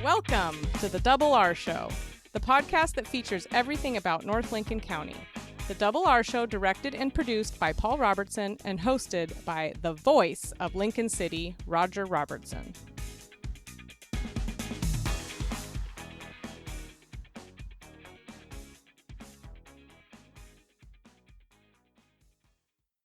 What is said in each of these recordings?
Welcome to the Double R Show, the podcast that features everything about North Lincoln County. The Double R Show, directed and produced by Paul Robertson and hosted by the voice of Lincoln City, Roger Robertson.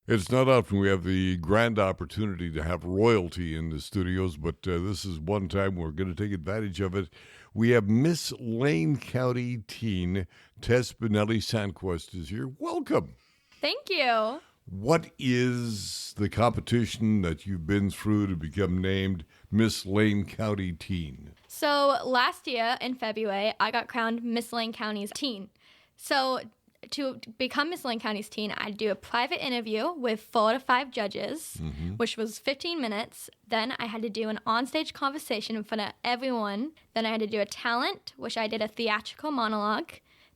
It's not often we have the grand opportunity to have royalty in the studios, but this is one time we're going to take advantage of it. We have Miss Lane County teen Tess Benelli-Sandquist is here. Welcome. Thank you. What is the competition that you've been through to become named Miss Lane County teen? So last year in February, I got crowned Miss Lane County's teen. So to become Miss Lane County's teen, I do a private interview with 4 to 5 judges, which was 15 minutes. Then I had to do an onstage conversation in front of everyone. Then I had to do a talent, which I did a theatrical monologue.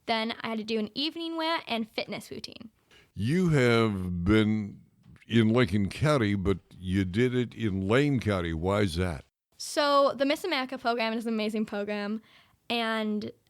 Then I had to do an evening wear and fitness routine. You have been in Lincoln County, but you did it in Lane County. Why is that? So the Miss America program is an amazing program,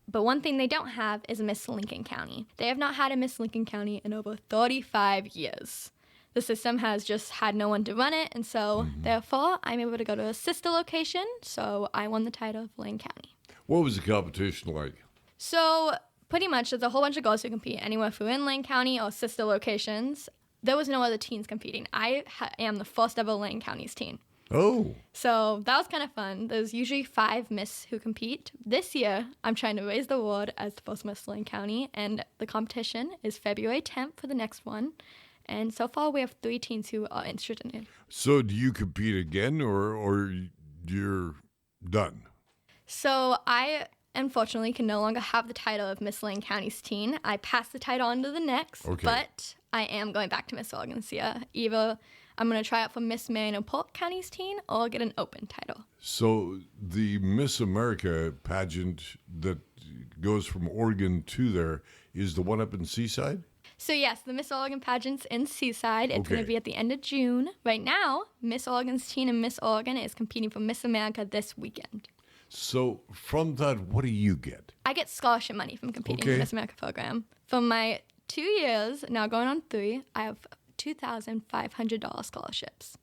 but one thing they don't have is a Miss Lincoln County. They have not had a Miss Lincoln County in over 35 years. The system has just had no one to run it, and so therefore I'm able to go to a sister location, so I won the title of Lane County. What was the competition like? So pretty much there's a whole bunch of girls who compete anywhere from in Lane County or sister locations. There was no other teens competing. I am the first ever Lane County's teen. Oh. So that was kind of fun. There's usually 5 Miss who compete. This year, I'm trying to raise the award as the first Miss Lane County, and the competition is February 10th for the next one. And so far, we have 3 teens who are interested in it. So do you compete again, or you're done? So I, unfortunately, can no longer have the title of Miss Lane County's teen. I passed the title on to the next, but I am going back to Miss Oregon this year. Either I'm going to try out for Miss Marion and Polk County's teen or get an open title. So the Miss America pageant that goes from Oregon to there is the one up in Seaside? So yes, the Miss Oregon pageant's in Seaside. It's going to be at the end of June. Right now, Miss Oregon's teen and Miss Oregon is competing for Miss America this weekend. So from that, what do you get? I get scholarship money from competing in the Miss America program. For my 2 years, now going on 3, I have $2,500 scholarships.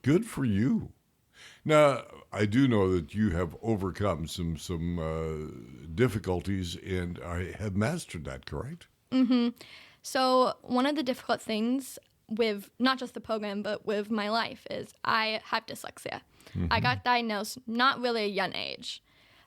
Good for you. Now, I do know that you have overcome some difficulties, and I have mastered that, correct? So one of the difficult things with not just the program, but with my life is I have dyslexia. I got diagnosed not really a young age,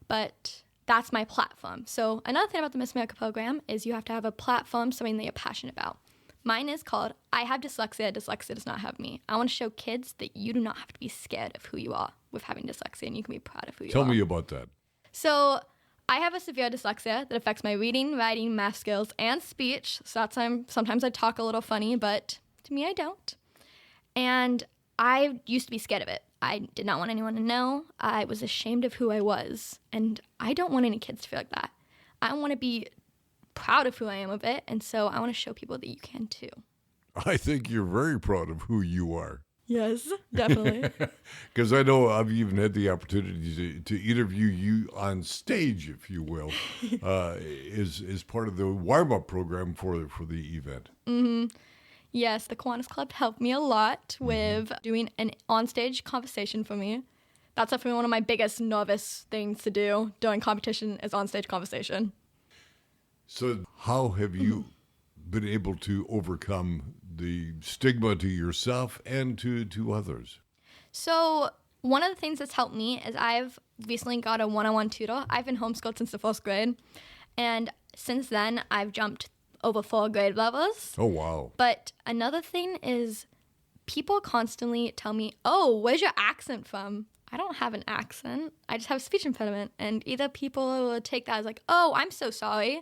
but that's my platform. So another thing about the Miss America program is you have to have a platform, something that you're passionate about. Mine is called I Have Dyslexia, Dyslexia Does Not Have Me. I want to show kids that you do not have to be scared of who you are with having dyslexia, and you can be proud of who you are. Tell me about that. So I have a severe dyslexia that affects my reading, writing, math skills, and speech. So that's sometimes I talk a little funny, but to me I don't. And I used to be scared of it. I did not want anyone to know. I was ashamed of who I was. And I don't want any kids to feel like that. I want to be proud of who I am of it, and so I want to show people that you can too. I think you're very proud of who you are. Yes, definitely. Because I know I've even had the opportunity to interview you on stage, if you will, as part of the warm-up program for the event. Yes, the Kiwanis Club helped me a lot with doing an onstage conversation for me. That's definitely one of my biggest nervous things to do during competition is onstage conversation. So how have you been able to overcome the stigma to yourself and to others? So one of the things that's helped me is I've recently got a one-on-one tutor. I've been homeschooled since the 1st grade, and since then I've jumped over 4 grade levels. Oh, wow. But another thing is people constantly tell me, oh, where's your accent from? I don't have an accent. I just have a speech impediment. And either people will take that as like, oh, I'm so sorry.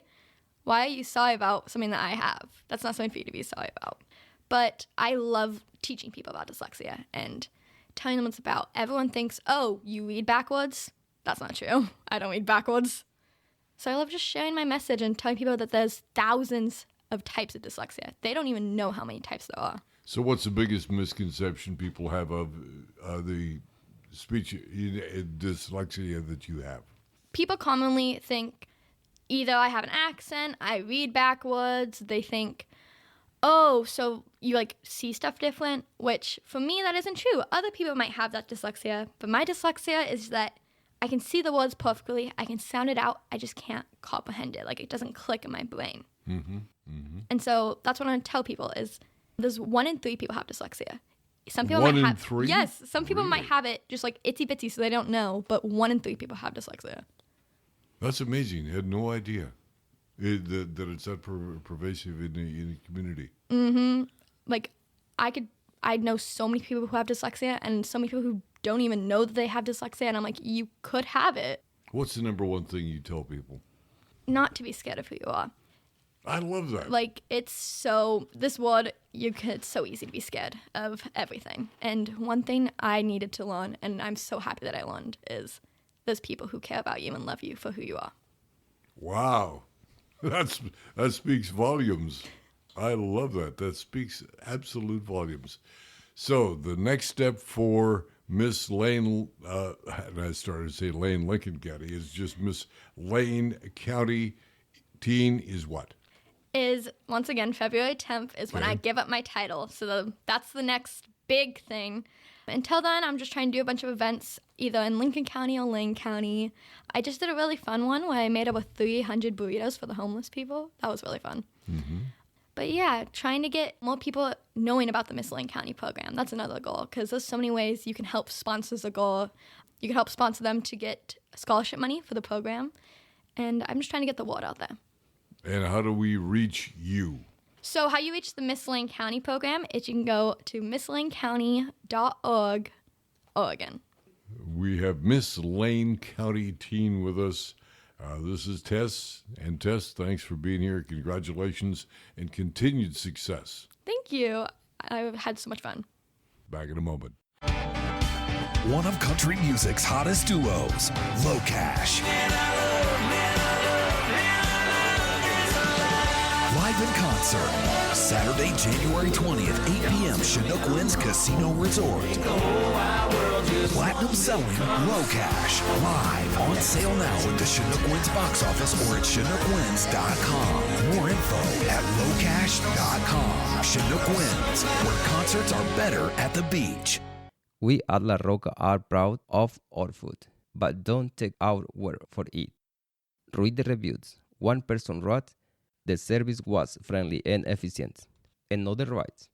Why are you sorry about something that I have? That's not something for you to be sorry about. But I love teaching people about dyslexia and telling them what it's about. Everyone thinks, oh, you read backwards? That's not true. I don't read backwards. So I love just sharing my message and telling people that there's thousands of types of dyslexia. They don't even know how many types there are. So what's the biggest misconception people have of the speech dyslexia that you have? people commonly think either I have an accent, I read backwards, they think, oh, so you like see stuff different, which for me that isn't true. Other people might have that dyslexia, but my dyslexia is that I can see the words perfectly, I can sound it out, I just can't comprehend it. Like it doesn't click in my brain. And so that's what I want to tell people is there's 1 in 3 people have dyslexia. Some people One might in have 3? Yes, some people might Really? have it just like itsy bitsy so they don't know, but 1 in 3 people have dyslexia. That's amazing. I had no idea that it's that pervasive in the community. Like I know so many people who have dyslexia and so many people who don't even know that they have dyslexia, and I'm like, you could have it. What's the number one thing you tell people? Not to be scared of who you are. I love that. Like it's so easy to be scared of everything. And one thing I needed to learn, and I'm so happy that I learned, is there's people who care about you and love you for who you are. Wow. That speaks volumes. I love that. That speaks absolute volumes. So the next step for Miss Lane, and I started to say Lane Lincoln County, is just Miss Lane County Teen is what? Is once again February 10th is when Okay. I give up my title. So that's the next big thing. Until then, I'm just trying to do a bunch of events either in Lincoln County or Lane County. I just did a really fun one where I made over 300 burritos for the homeless people. That was really fun. But yeah, trying to get more people knowing about the Miss Lane County program. That's another goal because there's so many ways you can help sponsors a goal. You can help sponsor them to get scholarship money for the program. And I'm just trying to get the word out there. And how do we reach you? So how you reach the Miss Lane County program is you can go to misslanecounty.org, Oregon. We have Miss Lane County Teen with us. This is Tess. And Tess, thanks for being here. Congratulations and continued success. Thank you. I've had so much fun. Back in a moment. One of country music's hottest duos, Low Cash. Live in concert, Saturday, January 20th, 8 p.m., Chinook Winds Casino Resort. Platinum selling Low Cash, live, on sale now at the Chinook Winds box office or at ChinookWinds.com. More info at lowcash.com. Chinook Winds, where concerts are better at the beach. We at La Roca are proud of our food, but don't take our word for it. Read the reviews. One person wrote, the service was friendly and efficient. Another writes,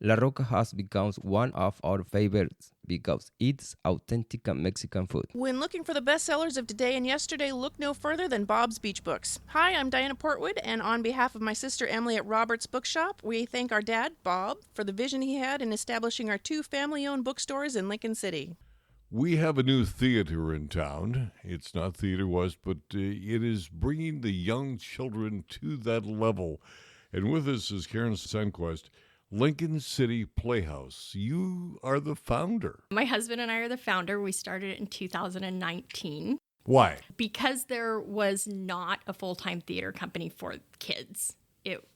La Roca has become one of our favorites because it's authentic Mexican food. When looking for the bestsellers of today and yesterday, look no further than Bob's Beach Books. Hi, I'm Diana Portwood, and on behalf of my sister Emily at Roberts Bookshop, we thank our dad, Bob, for the vision he had in establishing our 2 family-owned bookstores in Lincoln City. We have a new theater in town. It's not Theater West, but it is bringing the young children to that level. And with us is Karen Sunquist, Lincoln City Playhouse. You are the founder. My husband and I are the founder. We started it in 2019 Why? because there was not a full-time theater company for kids.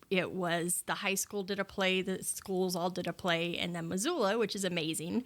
It was the high school did a play, the schools all did a play, and then Missoula, which is amazing,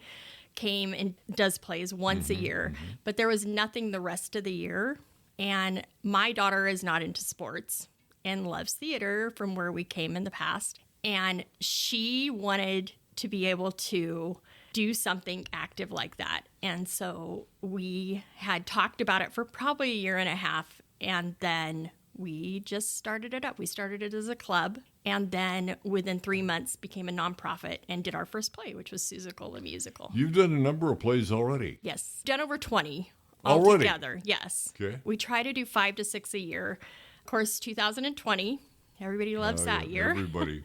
came and does plays once a year. But there was nothing the rest of the year. And my daughter is not into sports and loves theater from where we came in the past. And she wanted to be able to do something active like that. And so we had talked about it for probably a year and a half. And then we just started it up. We started it as a club. And then within 3 months became a nonprofit and did our first play, which was Seussical the Musical. You've done a number of plays already. Yes. Done over 20 Already? altogether. Yes. Okay. We try to do 5 to 6 a year. Of course, 2020, everybody loves that year. Everybody.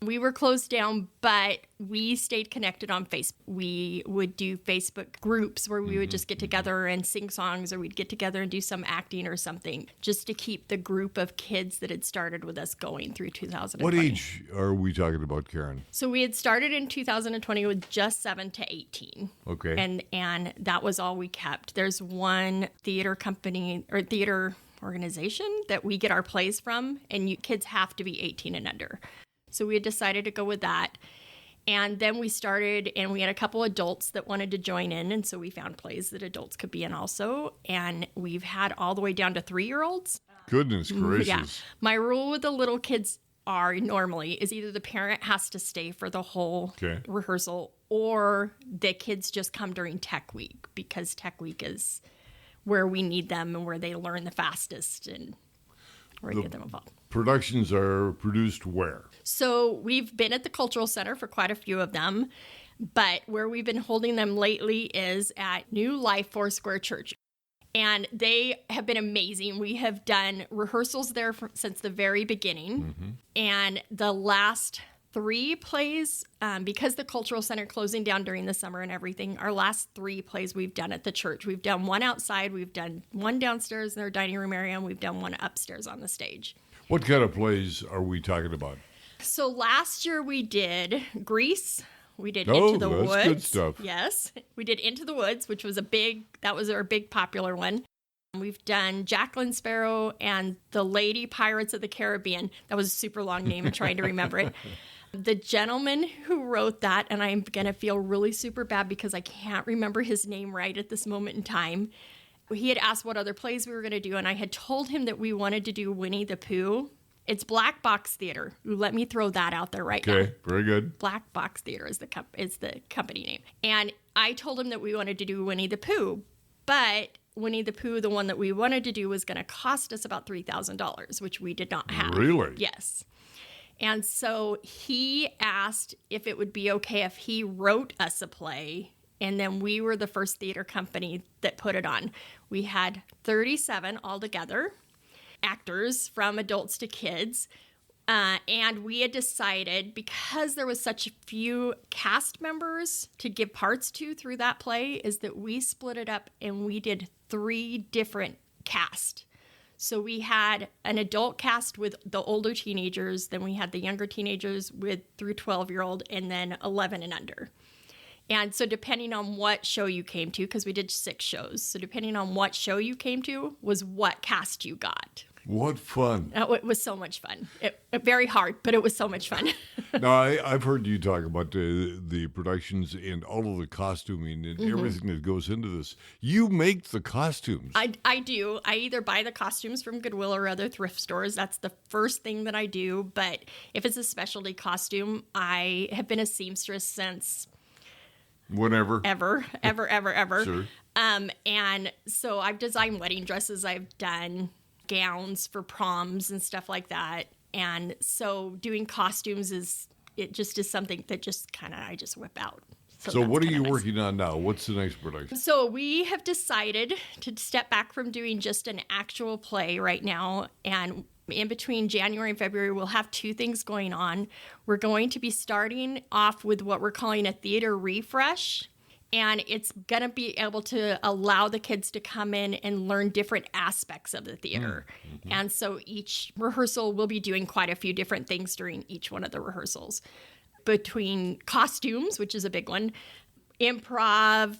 We were closed down, but we stayed connected on Facebook. We would do Facebook groups where we would just get together and sing songs, or we'd get together and do some acting or something, just to keep the group of kids that had started with us going through 2020. What age are we talking about, Karen? So we had started in 2020 with just 7 to 18. Okay. And that was all we kept. There's one theater company or theater organization that we get our plays from, and kids have to be 18 and under. So we had decided to go with that. And then we started, and we had a couple adults that wanted to join in. And so we found plays that adults could be in also. And we've had all the way down to 3-year-olds. Goodness gracious. Yeah. My rule with the little kids normally is either the parent has to stay for the whole rehearsal, or the kids just come during Tech Week, because Tech Week is where we need them and where they learn the fastest and where we get them involved. Productions are produced where? So we've been at the Cultural Center for quite a few of them, but where we've been holding them lately is at New Life Foursquare Church. And they have been amazing. We have done rehearsals there since the very beginning. And the last 3 plays, because the Cultural Center closing down during the summer and everything, our last 3 plays we've done at the church. We've done one outside, we've done one downstairs in their dining room area, and we've done one upstairs on the stage. What kind of plays are we talking about? So last year we did Grease. We did Into the Woods. That's good stuff. Yes. We did Into the Woods, which was that was our big popular one. We've done Jacqueline Sparrow and the Lady Pirates of the Caribbean. That was a super long name. I'm trying to remember it. The gentleman who wrote that, and I'm going to feel really super bad because I can't remember his name right at this moment in time. He had asked what other plays we were going to do, and I had told him that we wanted to do Winnie the Pooh. It's Black Box Theater. Let me throw that out there right now. Okay, very good. Black Box Theater is the company name. And I told him that we wanted to do Winnie the Pooh, but Winnie the Pooh, the one that we wanted to do, was going to cost us about $3,000, which we did not have. Really? Yes. And so he asked if it would be okay if he wrote us a play, and then we were the first theater company that put it on. We had 37 altogether, actors from adults to kids. And we had decided, because there was such a few cast members to give parts to through that play, is that we split it up and we did 3 different casts. So we had an adult cast with the older teenagers, then we had the younger teenagers through 12-year-old, and then 11 and under. And so depending on what show you came to, because we did 6 shows, so depending on what show you came to was what cast you got. What fun. It was so much fun. Very hard, but it was so much fun. Now, I've heard you talk about the productions and all of the costuming and everything that goes into this. You make the costumes. I do. I either buy the costumes from Goodwill or other thrift stores. That's the first thing that I do. But if it's a specialty costume, I have been a seamstress since... Whenever. Ever. Sure. And so I've designed wedding dresses. I've done gowns for proms and stuff like that. And so doing costumes is something that I just whip out. So what are you working on now? What's the next production? So we have decided to step back from doing just an actual play right now. And in between January and February, we'll have 2 things going on. We're going to be starting off with what we're calling a theater refresh. And it's going to be able to allow the kids to come in and learn different aspects of the theater. Mm-hmm. And so each rehearsal, we'll be doing quite a few different things during each one of the rehearsals. Between costumes, which is a big one, improv,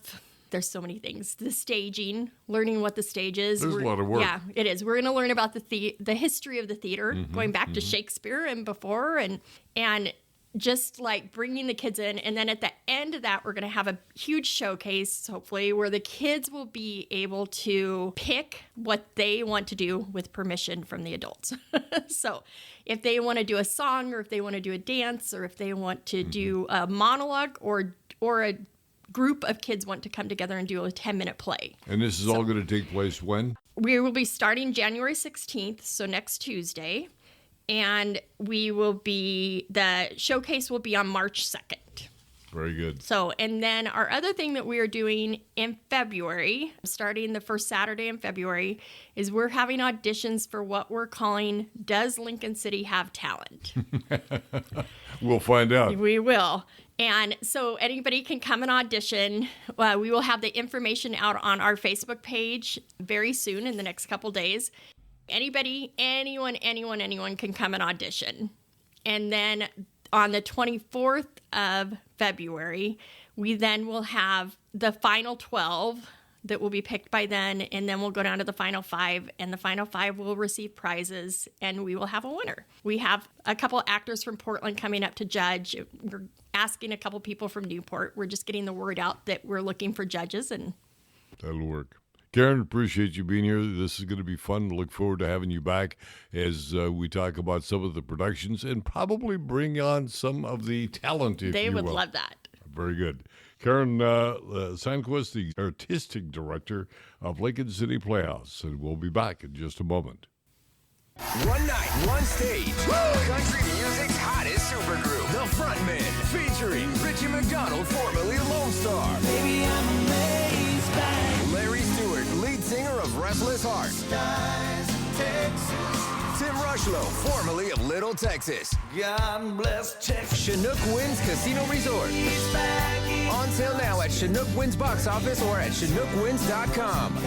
there's so many things. The staging, learning what the stage is. There's a lot of work. Yeah, it is. We're going to learn about the history of the theater, going back to Shakespeare and before, and just like bringing the kids in. And then at the end of that, we're going to have a huge showcase, hopefully, where the kids will be able to pick what they want to do with permission from the adults. So if they want to do a song, or if they want to do a dance, or if they want to do a monologue, or a group of kids want to come together and do a 10-minute play. And this is all going to take place when? We will be starting January 16th, so next Tuesday. And the showcase will be on March 2nd. Very good. So, and then our other thing that we are doing in February, starting the first Saturday in February, is we're having auditions for what we're calling Does Lincoln City Have Talent? We'll find out. We will. And so anybody can come and audition. We will have the information out on our Facebook page very soon, in the next couple days. Anybody, anyone can come and audition. And then on the 24th of February, we then will have the final 12 that will be picked by then, and then we'll go down to the final 5, and the final 5 will receive prizes, and we will have a winner. We have a couple actors from Portland coming up to judge. We're asking a couple people from Newport. We're just getting the word out that we're looking for judges, and that'll work. Karen, appreciate you being here. This is going to be fun. Look forward to having you back as we talk about some of the productions and probably bring on some of the talent, if they you would will. love that. Very good. Karen Sandquist, the artistic director of Lincoln City Playhouse, and we'll be back in just a moment. One night, one stage. Country music's hottest supergroup, The Frontmen, featuring Richie McDonald, formerly Lone Star. Baby, I'm amazed by Larry Stewart, lead singer of Restless Heart. Tim Rushlow, formerly of Little Texas. God bless Texas. Chinook Winds Casino Resort. On sale now at Chinook Winds box office or at ChinookWinds.com.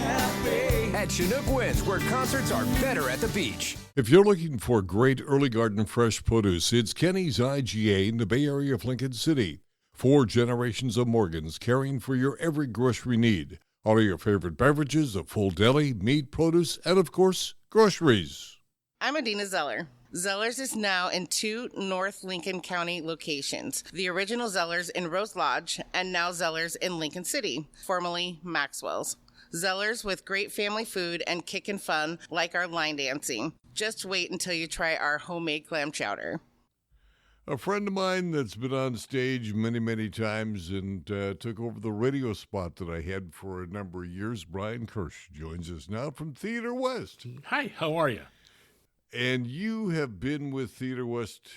At Chinook Winds, where concerts are better at the beach. If you're looking for great early garden fresh produce, it's Kenny's IGA in the Bay Area of Lincoln City. 4 generations of Morgans caring for your every grocery need. All of your favorite beverages, a full deli, meat, produce, and of course, groceries. I'm Adina Zeller. Zellers is now in 2 North Lincoln County locations. The original Zellers in Rose Lodge and now Zellers in Lincoln City, formerly Maxwell's. Zellers with great family food and kickin' fun like our line dancing. Just wait until you try our homemade clam chowder. A friend of mine that's been on stage many, many times and took over the radio spot that I had for a number of years, Brian Kirsch, joins us now from Theater West. Hi, how are you? And you have been with Theater West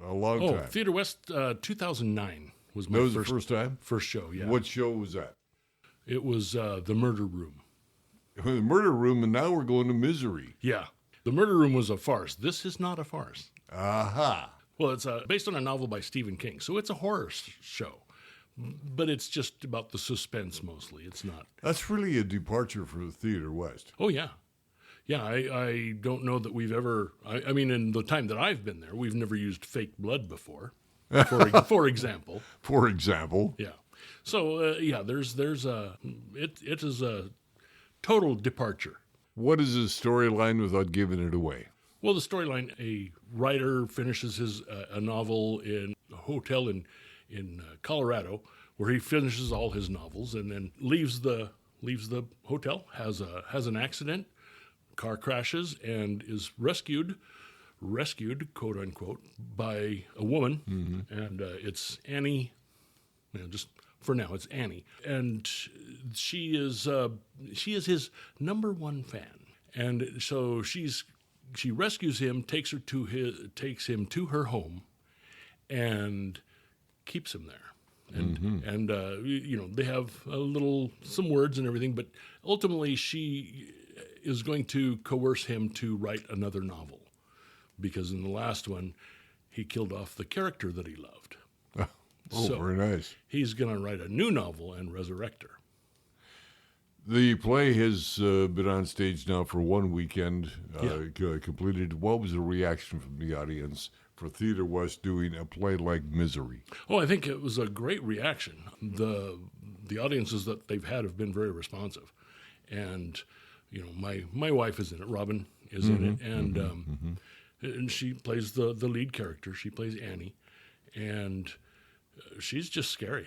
a long time. Oh, Theater West 2009 was my That was the first time? First show, yeah. What show was that? It was The Murder Room. The Murder Room, and now we're going to Misery. Yeah. The Murder Room was a farce. This is not a farce. Aha. Well, it's based on a novel by Stephen King, so it's a horror show. But it's just about the suspense mostly. It's not. That's really a departure for Theater West. Oh, yeah. Yeah, I don't know that we've ever, I mean, in the time that I've been there, we've never used fake blood before, for example. For example. Yeah. So, there's it is a total departure. What is his storyline without giving it away? Well, the storyline, a writer finishes his a novel in a hotel in Colorado, where he finishes all his novels and then leaves the hotel, has an accident, car crashes, and is rescued, quote unquote, by a woman, and it's Annie. Just for now, it's Annie, and she is his number one fan, and so she rescues him, takes him to her home, and keeps him there. And they have some words and everything, but ultimately she is going to coerce him to write another novel, because in the last one he killed off the character that he loved. So very nice. He's going to write a new novel and resurrect her. The play has been on stage now for one weekend, completed. What was the reaction from the audience for Theater West doing a play like Misery? Oh, I think it was a great reaction. The audiences that they've had have been very responsive. And, my wife is in it, Robin is in it, and she plays the lead character. She plays Annie, and she's just scary.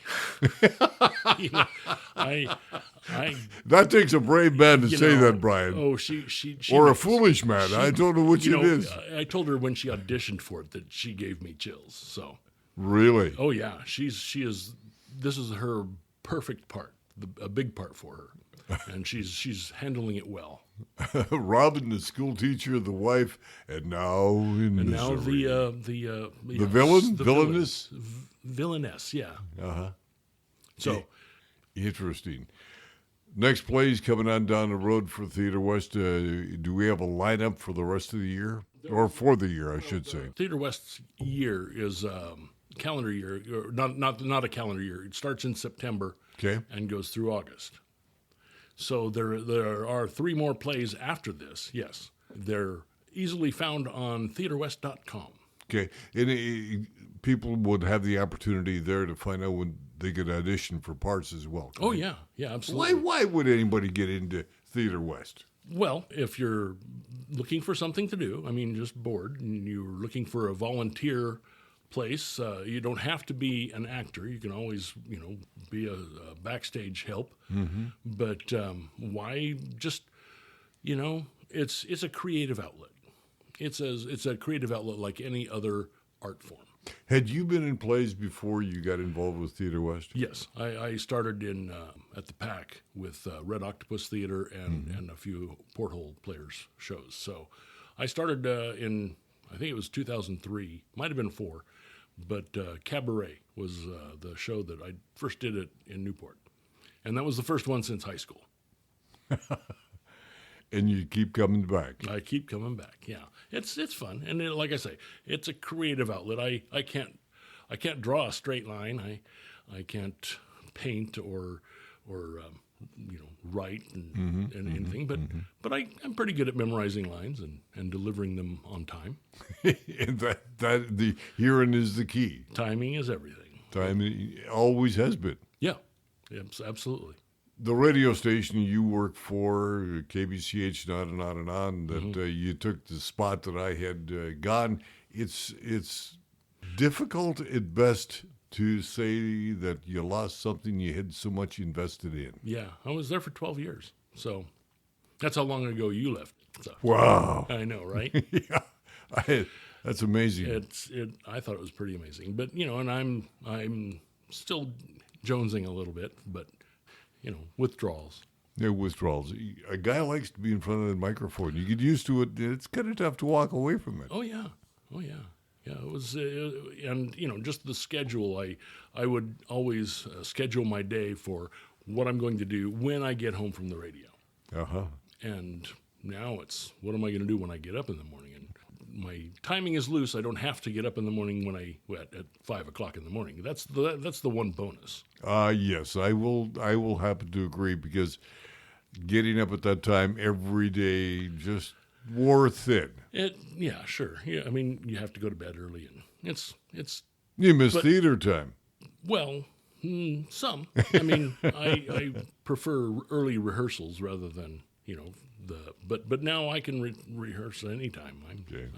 That takes a brave man to say that, Brian. Oh, she or a foolish man. I don't know which it is. I told her when she auditioned for it that she gave me chills. So really, oh yeah, she is. This is her perfect part, a big part for her, and she's handling it well. Robin, the school teacher, the wife, and now in and Misery. now the villain, villainess. Villainess, yeah. Uh-huh. So interesting. Next plays coming on down the road for Theater West. Do we have a lineup for the rest of the year? Or for the year, I should say. Theater West's year is calendar year, or not a calendar year. It starts in September and goes through August. So there are 3 more plays after this, yes. They're easily found on theaterwest.com. Okay. And people would have the opportunity there to find out when they could audition for parts as well. Oh, correct? yeah. Yeah, absolutely. Why would anybody get into Theater West? Well, if you're looking for something to do, I mean, just bored, and you're looking for a volunteer place, you don't have to be an actor. You can always, be a backstage help. But why just, it's a creative outlet. It's a creative outlet like any other art form. Had you been in plays before you got involved with Theater West? Yes, I started in at the PAC with Red Octopus Theater and a few Porthole Players shows. So I started in, I think it was 2003, might have been 4, but Cabaret was the show that I first did it in Newport. And that was the first one since high school. And you keep coming back. I keep coming back. Yeah, it's fun, and like I say, it's a creative outlet. I can't draw a straight line. I can't paint or write and anything. But I'm pretty good at memorizing lines and delivering them on time. And that the hearing is the key. Timing is everything. Timing always has been. Yeah, absolutely. The radio station you work for, KBCH, and on, that you took the spot that I had gone. It's difficult at best to say that you lost something you had so much invested in. Yeah, I was there for 12 years. So that's how long ago you left. So, wow. I know, right? Yeah, that's amazing. I thought it was pretty amazing. But, and I'm still jonesing a little bit, but withdrawals. Yeah, withdrawals. A guy likes to be in front of the microphone. You get used to it. It's kind of tough to walk away from it. Oh yeah. Yeah, it was, and just the schedule. I would always schedule my day for what I'm going to do when I get home from the radio. And now it's what am I going to do when I get up in the morning? And my timing is loose. I don't have to get up in the morning at 5 o'clock in the morning. That's the one bonus. Yes, I will happen to agree, because getting up at that time every day just wore thin. Yeah, sure. Yeah, I mean, you have to go to bed early, and it's. You miss theater time. Well, some. I mean, I prefer early rehearsals rather than But now I can rehearse anytime.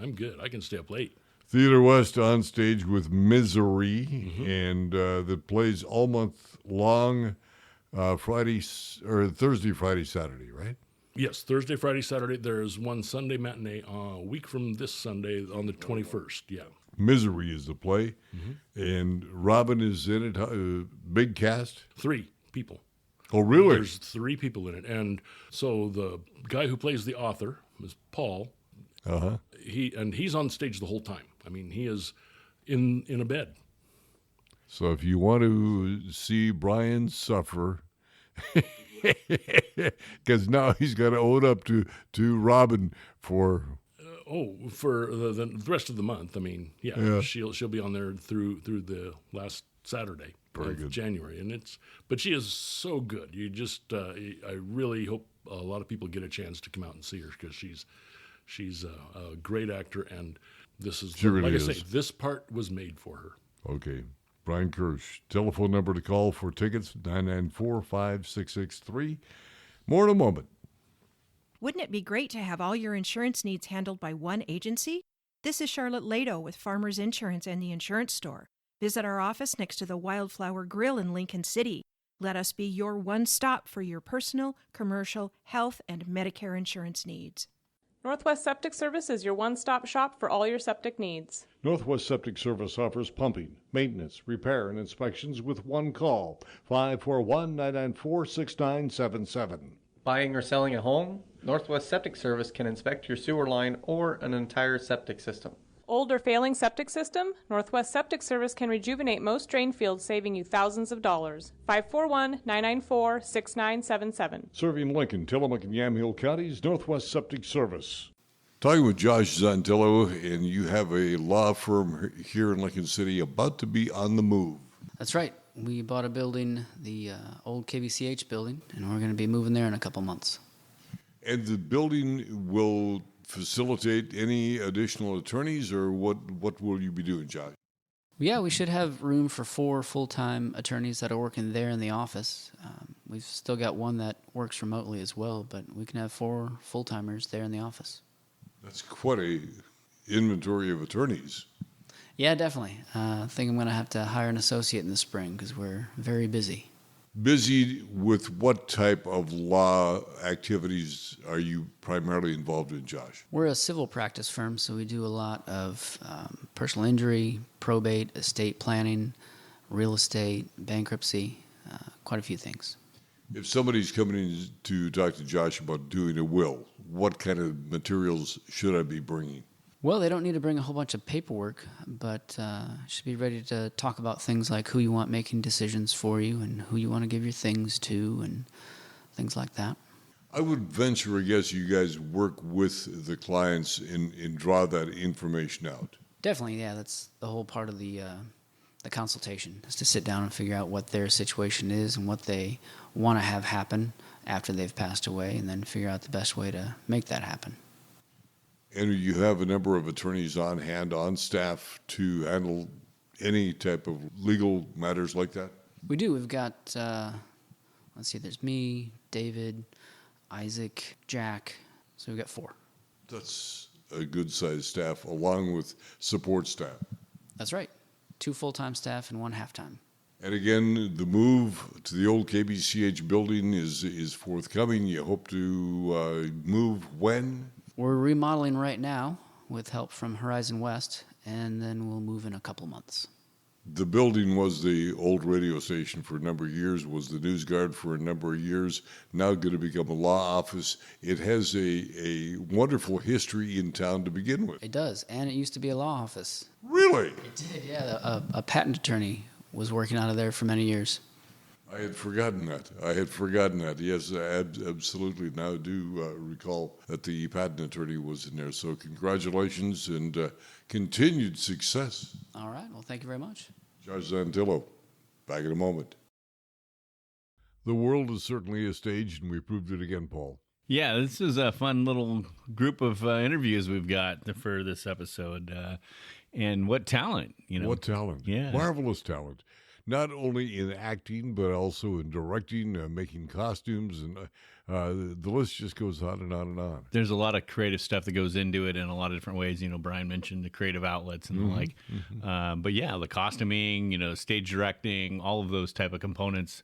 I'm good. I can stay up late. Theater West on stage with Misery, and that plays all month long, Thursday, Friday, Saturday, right? Yes, Thursday, Friday, Saturday. There's one Sunday matinee a week from this Sunday on the 21st. Yeah. Misery is the play, and Robin is in it. Big cast? 3 people. Oh, really? There's 3 people in it, and so the guy who plays the author is Paul. He's on stage the whole time. I mean, he is in a bed. So if you want to see Brian suffer, because now he's got to own up to Robin for for the rest of the month. I mean, yeah. She'll be on there through the last Saturday of January, but she is so good. You just I really hope a lot of people get a chance to come out and see her, because she's a great actor, and this is really I say, this part was made for her. Okay. Brian Kirsch. Telephone number to call for tickets, 994-5663. More in a moment. Wouldn't it be great to have all your insurance needs handled by one agency? This is Charlotte Lado with Farmers Insurance and the Insurance Store. Visit our office next to the Wildflower Grill in Lincoln City. Let us be your one-stop for your personal, commercial, health, and Medicare insurance needs. Northwest Septic Service is your one-stop shop for all your septic needs. Northwest Septic Service offers pumping, maintenance, repair, and inspections with one call, 541-994-6977. Buying or selling a home? Northwest Septic Service can inspect your sewer line or an entire septic system. Old or failing septic system? Northwest Septic Service can rejuvenate most drain fields, saving you thousands of dollars. 541-994-6977. Serving Lincoln, Tillamook, and Yamhill counties, Northwest Septic Service. Talking with Josh Zantillo, and you have a law firm here in Lincoln City about to be on the move. That's right. We bought a building, the old KBCH building, and we're going to be moving there in a couple months. And the building will facilitate any additional attorneys, or what will you be doing, Josh? Yeah, we should have room for 4 full-time attorneys that are working there in the office. We've still got one that works remotely as well, but we can have 4 full-timers there in the office. That's quite a inventory of attorneys. Yeah, definitely. I think I'm going to have to hire an associate in the spring because we're very busy. Busy with what type of law activities are you primarily involved in, Josh? We're a civil practice firm, so we do a lot of personal injury, probate, estate planning, real estate, bankruptcy, quite a few things. If somebody's coming in to talk to Josh about doing a will, what kind of materials should I be bringing? Well, they don't need to bring a whole bunch of paperwork, but should be ready to talk about things like who you want making decisions for you and who you want to give your things to and things like that. I would venture a guess you guys work with the clients and draw that information out. Definitely, yeah. That's the whole part of the consultation, is to sit down and figure out what their situation is and what they want to have happen after they've passed away, and then figure out the best way to make that happen. And you have a number of attorneys on hand, on staff, to handle any type of legal matters like that? We do. We've got, let's see, there's me, David, Isaac, Jack. So we've got 4. That's a good-sized staff, along with support staff. That's right. 2 full-time staff and 1 half-time. And again, the move to the old KBCH building is forthcoming. You hope to move when? We're remodeling right now with help from Horizon West, and then we'll move in a couple months. The building was the old radio station for a number of years, was the News Guard for a number of years, now going to become a law office. It has a wonderful history in town to begin with. It does, and it used to be a law office. Really? It did, yeah. A patent attorney was working out of there for many years. I had forgotten that. Yes, I absolutely now do recall that the patent attorney was in there. So congratulations and continued success. All right. Well, thank you very much. Josh Zantillo, back in a moment. The world is certainly a stage, and we proved it again, Paul. Yeah, this is a fun little group of interviews we've got for this episode. And what talent, What talent. Yeah. Marvelous talent. Not only in acting, but also in directing, making costumes, and the list just goes on and on and on. There's a lot of creative stuff that goes into it in a lot of different ways. Brian mentioned the creative outlets and the like. Mm-hmm. But yeah, the costuming, stage directing, all of those type of components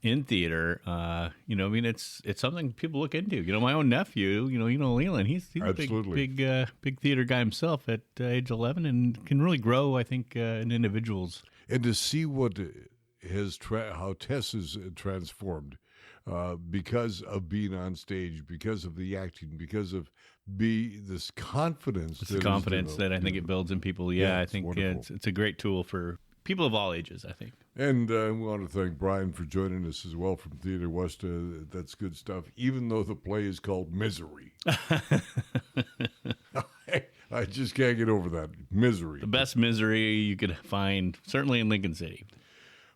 in theater. It's something people look into. My own nephew, Leland, he's a big theater guy himself at age 11 and can really grow, I think, in individuals. And to see what how Tess is transformed because of being on stage, because of the acting, because of this confidence. It's the confidence that I think it builds in people. Yeah, I think it's a great tool for people of all ages, I think. And we want to thank Brian for joining us as well from Theater West. That's good stuff, even though the play is called Misery. I just can't get over that. Misery. The best misery you could find, certainly in Lincoln City.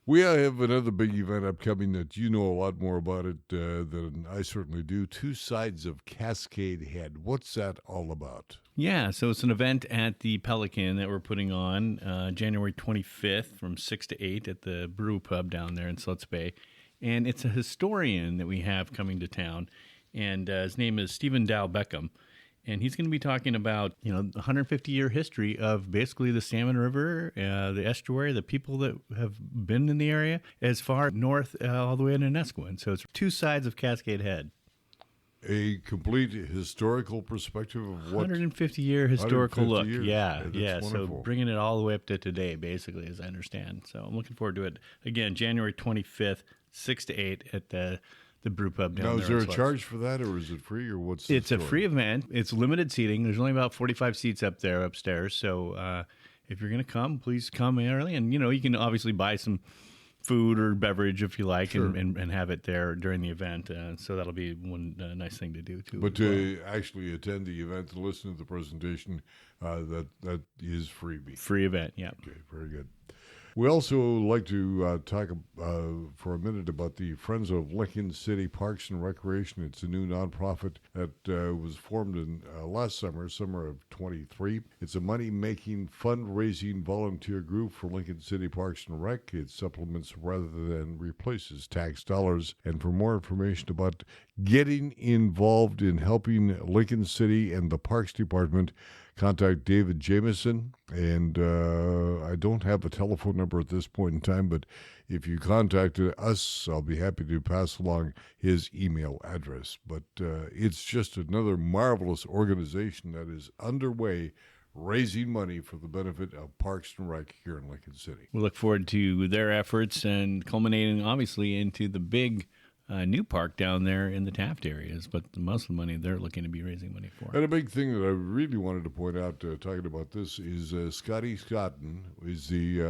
We have another big event upcoming that you know a lot more about it than I certainly do. Two Sides of Cascade Head. What's that all about? Yeah, so it's an event at the Pelican that we're putting on January 25th from 6 to 8 at the Brew Pub down there in Sluts Bay. And it's a historian that we have coming to town, and his name is Stephen Dow Beckham. And he's going to be talking about, the 150-year history of basically the Salmon River, the estuary, the people that have been in the area, as far north all the way into Nesquin. So it's Two Sides of Cascade Head. A complete historical perspective of what? 150-year historical look. Years. Yeah. Wonderful. So bringing it all the way up to today, basically, as I understand. So I'm looking forward to it. Again, January 25th, 6 to 8 at the Brew Pub down there. Now, is there a charge for that, or is it free, or what's the It's story? a free event. It's limited seating. There's only about 45 seats up there upstairs. So if you're going to come, please come early. And, you can obviously buy some food or beverage if you like, sure, and have it there during the event. So that'll be one nice thing to do, too. But to actually attend the event, to listen to the presentation, that is freebie. Free event, yeah. Okay, very good. We also like to talk for a minute about the Friends of Lincoln City Parks and Recreation. It's a new nonprofit that was formed in last summer of 23. It's a money-making, fundraising volunteer group for Lincoln City Parks and Rec. It supplements rather than replaces tax dollars. And for more information about getting involved in helping Lincoln City and the Parks Department, contact David Jameson. And I don't have a telephone number at this point in time, but if you contacted us, I'll be happy to pass along his email address. But it's just another marvelous organization that is underway, raising money for the benefit of Parks and Rec here in Lincoln City. We look forward to their efforts and culminating, obviously, into the big new park down there in the Taft areas, but most of the money they're looking to be raising money for. And a big thing that I really wanted to point out talking about this is Scotty Scotton is the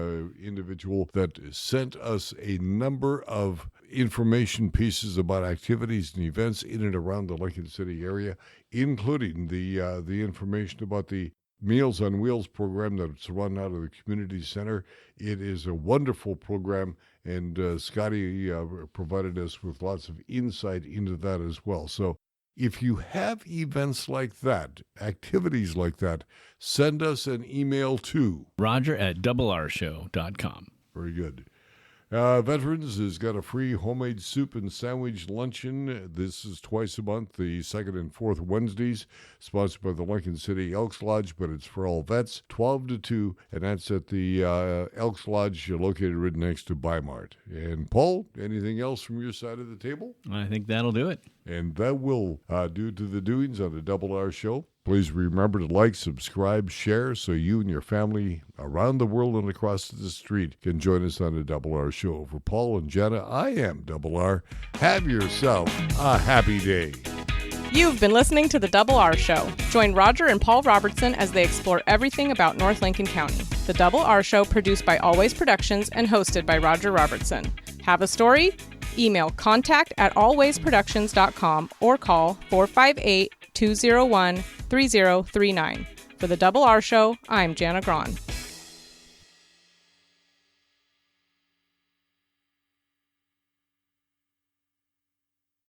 individual that sent us a number of information pieces about activities and events in and around the Lincoln City area, including the information about the Meals on Wheels program that's run out of the community center. It is a wonderful program, and Scotty provided us with lots of insight into that as well. So if you have events like that, activities like that, send us an email to Roger@RRshow.com. Very good. Veterans has got a free homemade soup and sandwich luncheon. This is twice a month, the second and fourth Wednesdays, sponsored by the Lincoln City Elks Lodge, but it's for all vets, 12 to 2, and that's at the Elks Lodge located right next to Bi-Mart. And Paul, anything else from your side of the table? I think that'll do it. And that will do to the doings on the Double R Show. Please remember to like, subscribe, share, so you and your family around the world and across the street can join us on the Double R Show. For Paul and Jenna, I am Double R. Have yourself a happy day. You've been listening to The Double R Show. Join Roger and Paul Robertson as they explore everything about North Lincoln County. The Double R Show, produced by Always Productions and hosted by Roger Robertson. Have a story? Email contact@alwaysproductions.com or call 458-201-3039. For The Double R Show, I'm Jana Grahn.